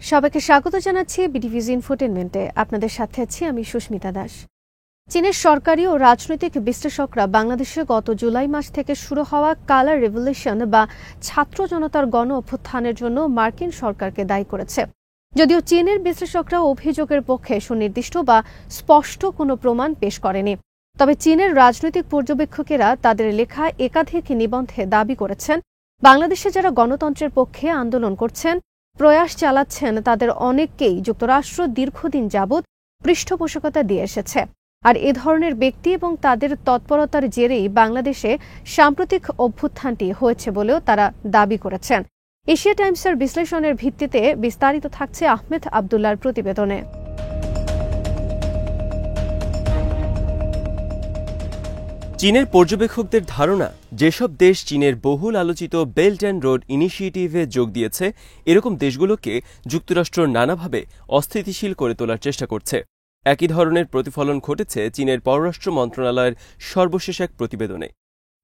সবাইকে স্বাগত জানাচ্ছি বিটিভিজ ইনফোটেনমেন্টে। আপনাদের সাথে আছি আমি সুস্মিতা দাস। চীনের সরকারি ও রাজনৈতিক বিশ্লেষকরা বাংলাদেশে গত জুলাই মাস থেকে শুরু হওয়া কালার রেভলিউশন বা ছাত্র জনতার গণ অভ্যুত্থানের জন্য মার্কিন সরকারকে দায়ী করেছে। যদিও চীনের বিশ্লেষকরা অভিযোগের পক্ষে সুনির্দিষ্ট বা স্পষ্ট কোনো প্রমাণ পেশ করেনি, তবে চীনের রাজনৈতিক পর্যবেক্ষকেরা তাদের লেখা একাধিক নিবন্ধে দাবি করেছেন বাংলাদেশে যারা গণতন্ত্রের পক্ষে আন্দোলন করছেন, প্রয়াস চালাচ্ছেন, তাদের অনেককেই যুক্তরাষ্ট্র দীর্ঘদিন যাবৎ পৃষ্ঠপোষকতা দিয়ে এসেছে। আর এ ধরনের ব্যক্তি এবং তাদের তৎপরতার জেরেই বাংলাদেশে সাম্প্রতিক অভ্যুত্থানটি হয়েছে বলেও তারা দাবি করেছেন। এশিয়া টাইমসের বিশ্লেষণের ভিত্তিতে বিস্তারিত থাকছে আহমেদ আবদুল্লাহর প্রতিবেদনে। চীনের পর্যবেক্ষকদের ধারণা, যেসব দেশ চীনের বহুল আলোচিত বেল্ট অ্যান্ড রোড ইনিশিয়েটিভে যোগ দিয়েছে, এরকম দেশগুলোকে যুক্তরাষ্ট্র নানাভাবে অস্থিতিশীল করে তোলার চেষ্টা করছে। একই ধরনের প্রতিফলন ঘটেছে চীনের পররাষ্ট্র মন্ত্রণালয়ের সর্বশেষ এক প্রতিবেদনে।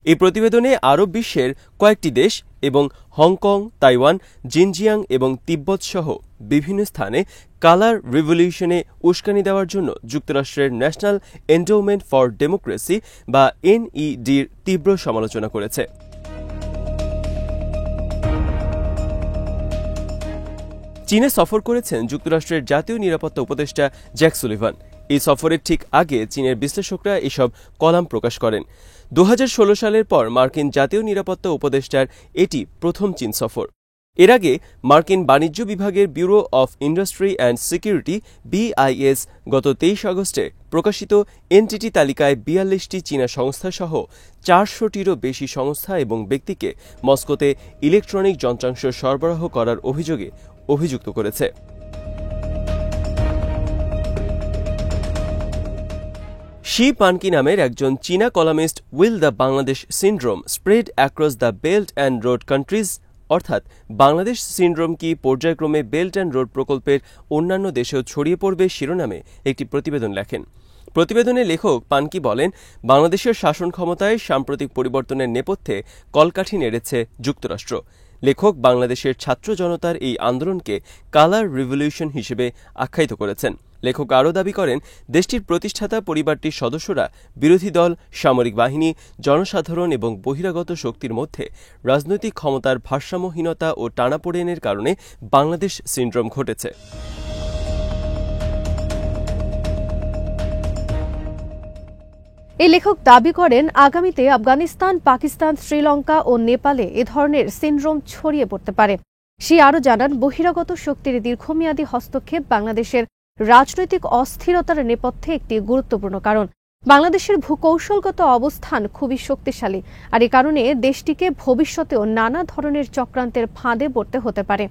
এই প্রতিবেদনে আরব বিশ্বের কয়েকটি দেশ এবং হংকং, তাইওয়ান, জিনজিয়াং এবং তিব্বত সহ বিভিন্ন স্থানে কালার রিভলিউশনে উস্কানি দেওয়ার জন্য যুক্তরাষ্ট্রের ন্যাশনাল এন্ডোমেন্ট ফর ডেমোক্রেসি বা এনইডির তীব্র সমালোচনা করেছে। চীনে সফর করেছেন যুক্তরাষ্ট্রের জাতীয় নিরাপত্তা উপদেষ্টা জ্যাক সুলিভান। এই সফরের ঠিক আগে চীনের বিশ্লেষকরা এসব কলাম প্রকাশ করেন। 2016 সালের পর মার্কিন জাতীয় নিরাপত্তা উপদেষ্টার এটি প্রথম চীন সফর। এর আগে মার্কিন বাণিজ্য বিভাগের bureau of industry and security BIS গত 23 আগস্টে প্রকাশিত এনটিটি তালিকায় 42টি চীনা সংস্থাসহ 400টিরও বেশি সংস্থা এবং ব্যক্তিকে মস্কোতে ইলেকট্রনিক যন্ত্রাংশ সরবরাহ করার অভিযোগে অভিযুক্ত করেছে। শি পানকি নামের একজন চীনা columnist will the Bangladesh syndrome spread across the belt and road countries, অর্থাৎ বাংলাদেশ সিন্ড্রোম কি পর্যায়ক্রমে বেল্ট অ্যান্ড রোড প্রকল্পের অন্যান্য দেশেও ছড়িয়ে পড়বে শিরোনামে একটি প্রতিবেদন লেখেন। প্রতিবেদনে লেখক পানকি বলেন, বাংলাদেশের শাসন ক্ষমতায় সাম্প্রতিক পরিবর্তনের নেপথ্যে কলকাঠি নেড়েছে যুক্তরাষ্ট্র। লেখক বাংলাদেশের ছাত্র জনতার এই আন্দোলনকে কালার রিভলিউশন হিসেবে আখ্যায়িত করেছেন। লেখক আরও দাবি করেন, দেশটির প্রতিষ্ঠাতা পরিবারটির সদস্যরা বিরোধী দল, সামরিক বাহিনী, জনসাধারণ এবং বহিরাগত শক্তির মধ্যে রাজনৈতিক ক্ষমতার ভারসাম্যহীনতা ও টানাপোড়েনের কারণে বাংলাদেশ সিন্ড্রোম ঘটেছে। এই লেখক দাবি করেন, আগামীতে আফগানিস্তান, পাকিস্তান, শ্রীলঙ্কা ও নেপালে এ ধরনের সিন্ড্রোম ছড়িয়ে পড়তে পারে। সে আরও জানান, বহিরাগত শক্তির দীর্ঘমেয়াদী হস্তক্ষেপ বাংলাদেশের রাজনৈতিক অস্থিরতার নেপথ্যে একটি গুরুত্বপূর্ণ কারণ। বাংলাদেশের ভূকৌশলগত অবস্থান খুবই শক্তিশালী, আর এ কারণে দেশটিকে ভবিষ্যতেও নানা ধরনের চক্রান্তের ফাঁদে পড়তে হতে পারে।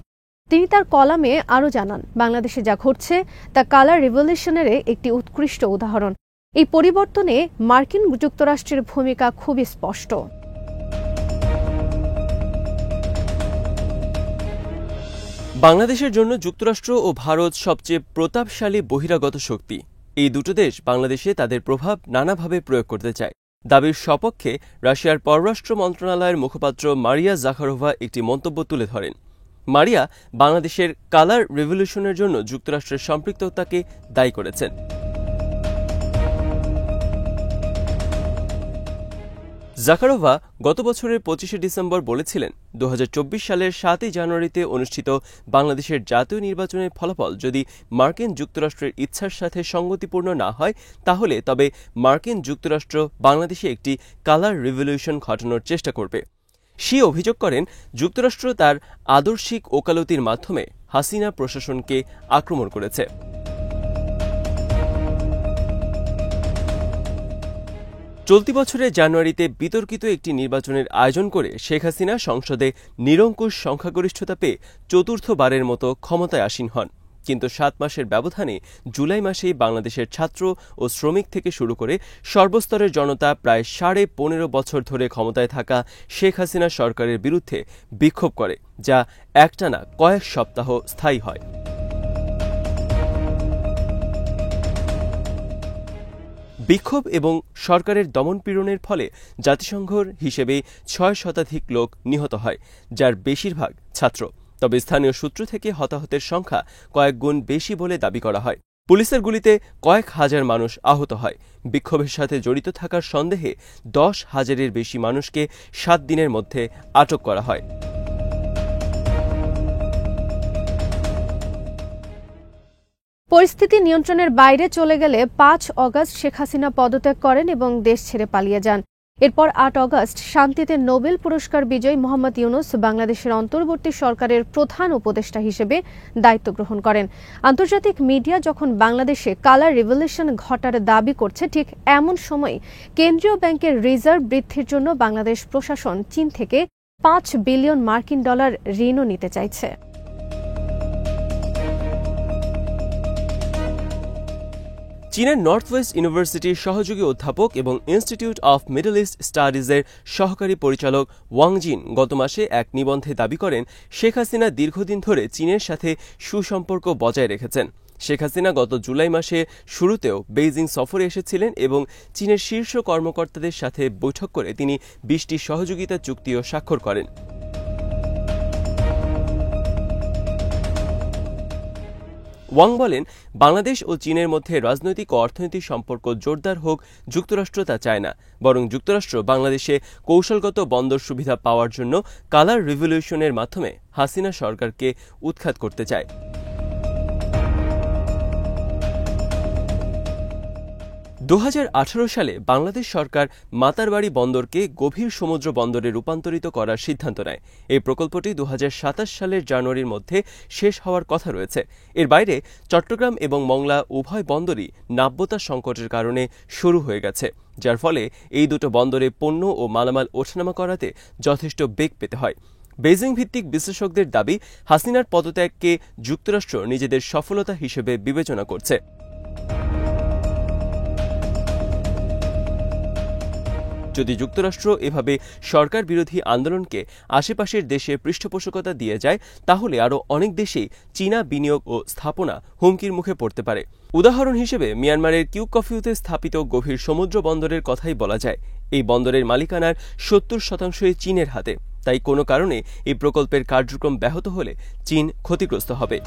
তিনি তার কলামে আরও জানান, বাংলাদেশে যা ঘটছে তা কালার রিভলিউশনের একটি উৎকৃষ্ট উদাহরণ। এই পরিবর্তনে মার্কিন যুক্তরাষ্ট্রের ভূমিকা খুবই স্পষ্ট। বাংলাদেশের জন্য যুক্তরাষ্ট্র ও ভারত সবচেয়ে প্রতাপশালী বহিরাগত শক্তি। এই দুটো দেশ বাংলাদেশে তাদের প্রভাব নানাভাবে প্রয়োগ করতে চায়। দাবির সপক্ষে রাশিয়ার পররাষ্ট্র মন্ত্রণালয়ের মুখপাত্র মারিয়া জাখারোভা একটি মন্তব্য তুলে ধরেন। মারিয়া বাংলাদেশের কালার রিভলিউশনের জন্য যুক্তরাষ্ট্রের সম্পৃক্ততাকে দায়ী করেছেন। জাখারোভা গত বছরের 25শে ডিসেম্বর বলেছিলেন, 2024 সালের 7ই জানুয়ারিতে অনুষ্ঠিত বাংলাদেশের জাতীয় নির্বাচনের ফলাফল যদি মার্কিন যুক্তরাষ্ট্রের ইচ্ছার সাথে সঙ্গতিপূর্ণ না হয়, তাহলে তবে মার্কিন যুক্তরাষ্ট্র বাংলাদেশে একটি কালার রিভলিউশন ঘটানোর চেষ্টা করবে। সে অভিযোগ করেন, যুক্তরাষ্ট্র তার আদর্শিক ওকালতির মাধ্যমে হাসিনা প্রশাসনকে আক্রমণ করেছে। চলতি বছরের জানুয়ারিতে বিতর্কিত একটি নির্বাচনের আয়োজন করে শেখ হাসিনা সংসদে নিরঙ্কুশ সংখ্যাগরিষ্ঠতা পেয়ে চতুর্থবারের মতো ক্ষমতায় আসীন হন। কিন্তু 7 মাসের ব্যবধানে জুলাই মাসেই বাংলাদেশের ছাত্র ও শ্রমিক থেকে শুরু করে সর্বস্তরের জনতা প্রায় 15.5 বছর ধরে ক্ষমতায় থাকা শেখ হাসিনা সরকারের বিরুদ্ধে বিক্ষোভ করে, যা একটানা কয়েক সপ্তাহ স্থায়ী হয়। বিক্ষোভ এবং সরকারের দমনপীড়নের ফলে জাতিসংঘের হিসেবে 6 শতাধিক লোক নিহত হয়, যার বেশিরভাগ ছাত্র। তবে স্থানীয় সূত্র থেকে হতাহতের সংখ্যা কয়েক গুণ বেশি বলে দাবি করা হয়। পুলিশের গুলিতে কয়েক হাজার মানুষ আহত হয়। বিক্ষোভের সাথে জড়িত থাকার সন্দেহে 10,000-এর বেশি মানুষকে 7 দিনের মধ্যে আটক করা হয়। পরিস্থিতি নিয়ন্ত্রণের বাইরে চলে গেলে 5 অগস্ট শেখ হাসিনা পদত্যাগ করেন এবং দেশ ছেড়ে পালিয়ে যান। এরপর 8 অগস্ট শান্তিতে নোবেল পুরস্কার বিজয়ী মোহাম্মদ ইউনূস বাংলাদেশের অন্তর্বর্তী সরকারের প্রধান উপদেষ্টা হিসেবে দায়িত্ব গ্রহণ করেন। আন্তর্জাতিক মিডিয়া যখন বাংলাদেশে কালার রিভলিউশন ঘটার দাবি করছে, ঠিক এমন সময় কেন্দ্রীয় ব্যাংকের রিজার্ভ বৃদ্ধির জন্য বাংলাদেশ প্রশাসন চীন থেকে $5 বিলিয়ন ঋণও নিতে চাইছে। চীনের নর্থ ওয়েস্ট ইউনিভার্সিটির সহযোগী অধ্যাপক এবং ইনস্টিটিউট অফ মিডল ইস্ট স্টাডিজের সহকারী পরিচালক ওয়াং জিন গত মাসে এক নিবন্ধে দাবি করেন, শেখ হাসিনা দীর্ঘদিন ধরে চীনের সাথে সুসম্পর্ক বজায় রেখেছেন। শেখ হাসিনা গত জুলাই মাসে শুরুতেও বেইজিং সফরে এসেছিলেন এবং চীনের শীর্ষ কর্মকর্তাদের সাথে বৈঠক করে তিনি 20টি সহযোগিতা চুক্তিও স্বাক্ষর করেন। ওয়াং বলেন, বাংলাদেশ ও চীনের মধ্যে রাজনৈতিক ও অর্থনৈতিক সম্পর্ক জোরদার হোক যুক্তরাষ্ট্র তা চায় না, বরং যুক্তরাষ্ট্র বাংলাদেশে কৌশলগত বন্দর সুবিধা পাওয়ার জন্য কালার রিভলিউশনের মাধ্যমে হাসিনা সরকারকে উৎখাত করতে চায়। দু সালে বাংলাদেশ সরকার মাতারবাড়ি বন্দরকে গভীর সমুদ্র বন্দরে রূপান্তরিত করার সিদ্ধান্ত নেয়। এই প্রকল্পটি 2027 সালের জানুয়ারির মধ্যে শেষ হওয়ার কথা রয়েছে। এর বাইরে চট্টগ্রাম এবং মংলা উভয় বন্দরই নাব্যতা সংকটের কারণে শুরু হয়ে গেছে, যার ফলে এই দুটো বন্দরে পণ্য ও মালামাল ওঠানামা করাতে যথেষ্ট বেগ পেতে হয়। বেইজিং ভিত্তিক বিশ্লেষকদের দাবি, হাসিনার পদত্যাগকে যুক্তরাষ্ট্র নিজেদের সফলতা হিসেবে বিবেচনা করছে। যদি যুক্তরাষ্ট্র এভাবে সরকার বিরোধী আন্দোলনকে আশেপাশের দেশে পৃষ্ঠপোষকতা দিয়ে যায়, তাহলে আরও অনেক দেশেই চীনা বিনিয়োগ ও স্থাপনা হুমকির মুখে পড়তে পারে। উদাহরণ হিসেবে মিয়ানমারের কিউকফিউতে স্থাপিত গভীর সমুদ্র বন্দরের কথাই বলা যায়। এই বন্দরের মালিকানার 70% চীনের হাতে। তাই কোনো কারণে এই প্রকল্পের কার্যক্রম ব্যাহত হলে চীন ক্ষতিগ্রস্ত হবে।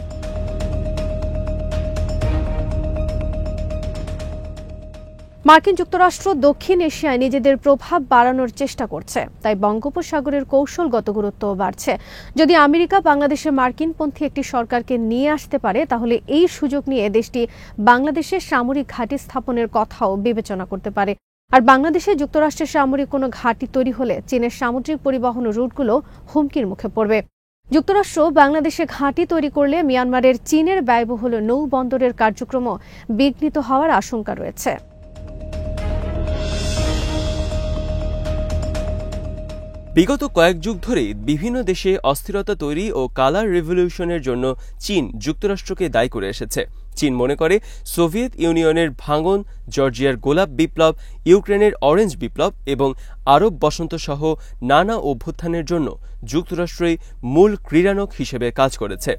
মার্কিন যুক্তরাষ্ট্র দক্ষিণ এশিয়ায় নিজেদের প্রভাব বাড়ানোর চেষ্টা করছে, তাই বঙ্গোপসাগরের কৌশলগত গুরুত্বও বাড়ছে। যদি আমেরিকা বাংলাদেশে মার্কিনপন্থী একটি সরকারকে নিয়ে আসতে পারে, তাহলে এই সুযোগ নিয়ে দেশটি বাংলাদেশে সামরিক ঘাঁটি স্থাপনের কথাও বিবেচনা করতে পারে। আর বাংলাদেশে যুক্তরাষ্ট্রের সামরিক কোনো ঘাঁটি তৈরি হলে চীনের সামুদ্রিক পরিবহন রুটগুলো হুমকির মুখে পড়বে। যুক্তরাষ্ট্র বাংলাদেশে ঘাঁটি তৈরি করলে মিয়ানমারের চীনের ব্যয়বহুল নৌবন্দরের কার্যক্রমও বিঘ্নিত হওয়ার আশঙ্কা রয়েছে। বিগত কয়েক যুগ ধরেই বিভিন্ন দেশে অস্থিরতা তৈরি ও কালার রিভলিউশনের জন্য চীন যুক্তরাষ্ট্রকে দায়ী করে এসেছে। চীন মনে করে সোভিয়েত ইউনিয়নের ভাঙন, জর্জিয়ার গোলাপ বিপ্লব, ইউক্রেনের অরেঞ্জ বিপ্লব এবং আরব বসন্ত সহ নানা অভ্যুত্থানের জন্য যুক্তরাষ্ট্রই মূল ক্রীড়ানক হিসেবে কাজ করেছে।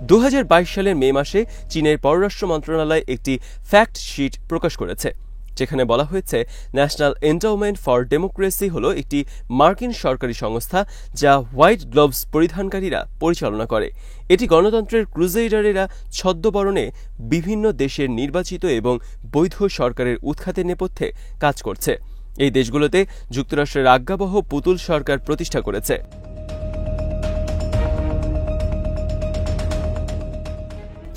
2022 সালের মে মাসে চীনের পররাষ্ট্র মন্ত্রণালয় একটি ফ্যাক্ট শিট প্রকাশ করেছে, যেখানে বলা হয়েছে ন্যাশনাল এন্ডাওমেন্ট ফর ডেমোক্রেসি হল একটি মার্কিন সরকারি সংস্থা যা হোয়াইট গ্লোভস পরিধানকারীরা পরিচালনা করে। এটি গণতন্ত্রের ক্রুসেডারেরা ছদ্মবরণে বিভিন্ন দেশের নির্বাচিত এবং বৈধ সরকারের উৎখাতের নেপথ্যে কাজ করছে। এই দেশগুলোতে যুক্তরাষ্ট্রের আজ্ঞাবহ পুতুল সরকার প্রতিষ্ঠা করেছে।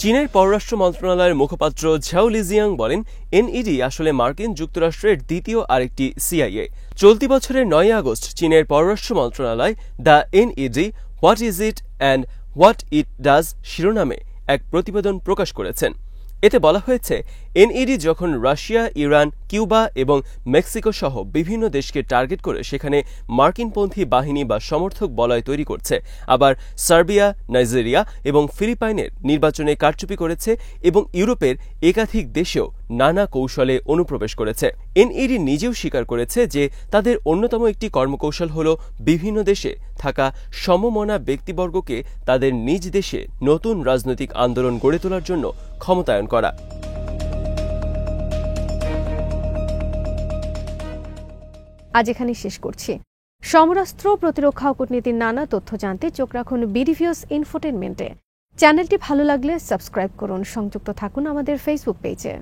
চীনের পররাষ্ট্র মন্ত্রণালয়ের মুখপাত্র ঝাও লিজিয়াং বলেন, এনইডি আসলে মার্কিন যুক্তরাষ্ট্রের দ্বিতীয় আরেকটি সিআইএ। চলতি বছরের 9 আগস্ট চীনের পররাষ্ট্র মন্ত্রণালয় the NED what is it and what it does শিরোনামে এক প্রতিবেদন প্রকাশ করেছেন। এতে বলা হয়েছে, এনইডি যখন রাশিয়া, ইরান, কিউবা এবং মেক্সিকো সহ বিভিন্ন দেশকে টার্গেট করে সেখানে মার্কিনপন্থী বাহিনী বা সমর্থক বলয় তৈরি করছে, আবার সার্বিয়া, নাইজেরিয়া এবং ফিলিপাইনের নির্বাচনে কারচুপি করেছে এবং ইউরোপের একাধিক দেশেও নানা কৌশলে অনুপ্রবেশ করেছে। এনইডি নিজেও স্বীকার করেছে যে তাদের অন্যতম একটি কর্মকৌশল হল বিভিন্ন দেশে থাকা সমমনা ব্যক্তিবর্গকে তাদের নিজ দেশে নতুন রাজনৈতিক আন্দোলন গড়ে তোলার জন্য ক্ষমতায়ন করা। আজ এখানেই শেষ করছি। সমরাস্ত্র, প্রতিরক্ষা ও কূটনীতির নানা তথ্য জানতে চোখ রাখুন বিডিভিউজ ইনফোটেনমেন্টে। চ্যানেলটি ভালো লাগলে সাবস্ক্রাইব করুন, সংযুক্ত থাকুন আমাদের ফেসবুক পেজে।